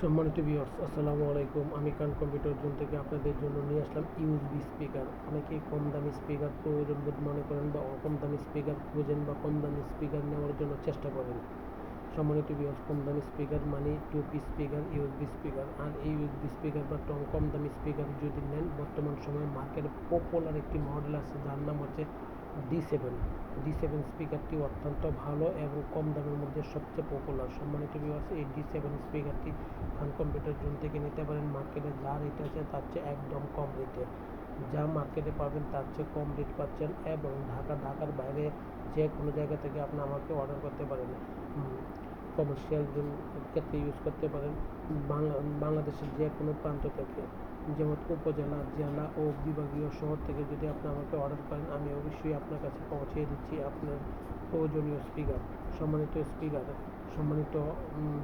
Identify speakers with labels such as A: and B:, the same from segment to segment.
A: সম্মানিত ভিউয়ার্স, আসসালামু আলাইকুম। আমি কান কম্পিউটার জোন থেকে আপনাদের জন্য নিয়ে আসলাম ইউএসবি স্পিকার। অনেকে কম দামি স্পিকার প্রয়োজন বোধ মনে করেন বা কম দামি স্পিকার খুঁজেন বা কম দামি স্পিকার নেওয়ার জন্য চেষ্টা করেন। সম্মানিত ভিউয়ার্স, কম দামি স্পিকার মানে two piece speaker, USB speaker. আর এই ইউএসবি স্পিকার বা কম দামি স্পিকার যদি নেন, বর্তমান সময়ে মার্কেটে পপুলার একটি মডেল আছে যার নাম হচ্ছে ডি7 স্পিকারটি অত্যন্ত ভালো এবং কম দামের মধ্যে সবচেয়ে পপুলার। সম্মানিত ভিউয়ার্স, এই ডি7 স্পিকারটি কান কম্পিউটার জোন থেকে নিতে পারেন। মার্কেটে যা রেট আছে তার চেয়ে একদম কম রেটে, যা মার্কেটে পাবেন তার চেয়ে কম রেট পাচ্ছেন এবং ঢাকার বাইরে যে কোনো জায়গা থেকে আপনি আমাকে অর্ডার করতে পারেন। কমার্শিয়াল ক্ষেত্রে ইউজ করতে পারেন বাংলাদেশের যে কোনো প্রান্ত থেকে, যেমন উপজেলা, জেলা ও বিভাগীয় শহর থেকে যদি আপনি আমাকে অর্ডার করেন, আমি অবশ্যই আপনার কাছে পৌঁছিয়ে দিচ্ছি আপনার প্রয়োজনীয় স্পিকার। সম্মানিত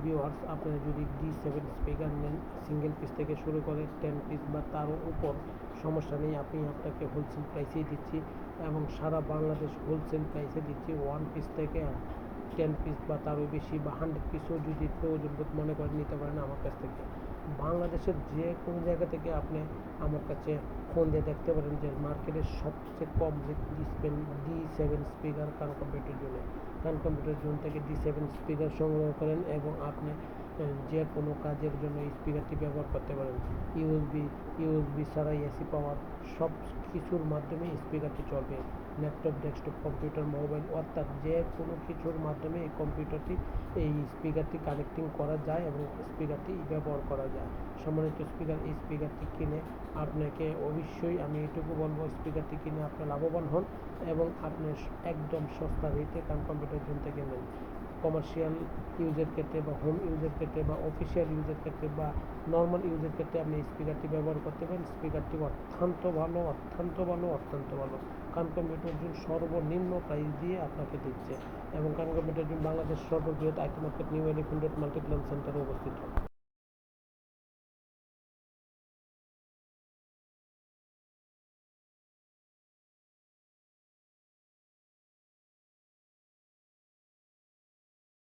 A: ভিউয়ার্স, আপনারা যদি ডি7 স্পিকার নেন, সিঙ্গেল পিস থেকে শুরু করে 10 পিস বা তারও উপর, সমস্যা নেই, আপনাকে হোলসেল প্রাইসেই দিচ্ছি এবং সারা বাংলাদেশ হোলসেল প্রাইসে দিচ্ছি। 1 পিস থেকে 10 পিস বা তারও বেশি বা 100 পিসও যদি প্রয়োজন মনে করেন নিতে পারেন আমার কাছ থেকে। বাংলাদেশের যে কোনো জায়গা থেকে আপনি আমার কাছে ফোন দিয়ে দেখতে পারেন যে মার্কেটের সবচেয়ে কম যে ডি7 স্পিকার কান কম্পিউটার জোন থেকে ডি7 স্পিকার সংগ্রহ করেন এবং আপনি যে কোনো কাজের জন্য এই স্পিকারটি ব্যবহার করতে পারেন। ইউএসবি ছাড়া এসি পাওয়ার সব কিছুর মাধ্যমে স্পিকারটি চলবে। ল্যাপটপ, ডেস্কটপ, কম্পিউটার, মোবাইল অর্থাৎ যে কোনো কিছুর মাধ্যমে এই স্পিকারটি কানেক্টিং করা যায় এবং স্পিকারটি ব্যবহার করা যায়। সম্মানিত এই স্পিকারটি কিনে আপনাকে অবশ্যই আমি এটুকু বলবো, স্পিকারটি কিনে আপনি লাভবান হন এবং আপনি একদম সস্তা রেটে কান কম্পিউটার জোন থেকে নেন। কমার্শিয়াল ইউজের ক্ষেত্রে বা হোম ইউজের ক্ষেত্রে বা অফিসিয়াল ইউজের ক্ষেত্রে বা নর্মাল ইউজের ক্ষেত্রে আপনি স্পিকারটি ব্যবহার করতে পারেন। স্পিকারটি অত্যন্ত ভালো। কান কম্পিউটার জোন সর্বনিম্ন প্রাইস দিয়ে আপনাকে দিচ্ছে এবং কান কম্পিউটার জোন বাংলাদেশ সর্ববৃহৎ IT market, new elephant road, Multiplan সেন্টারে অবস্থিত।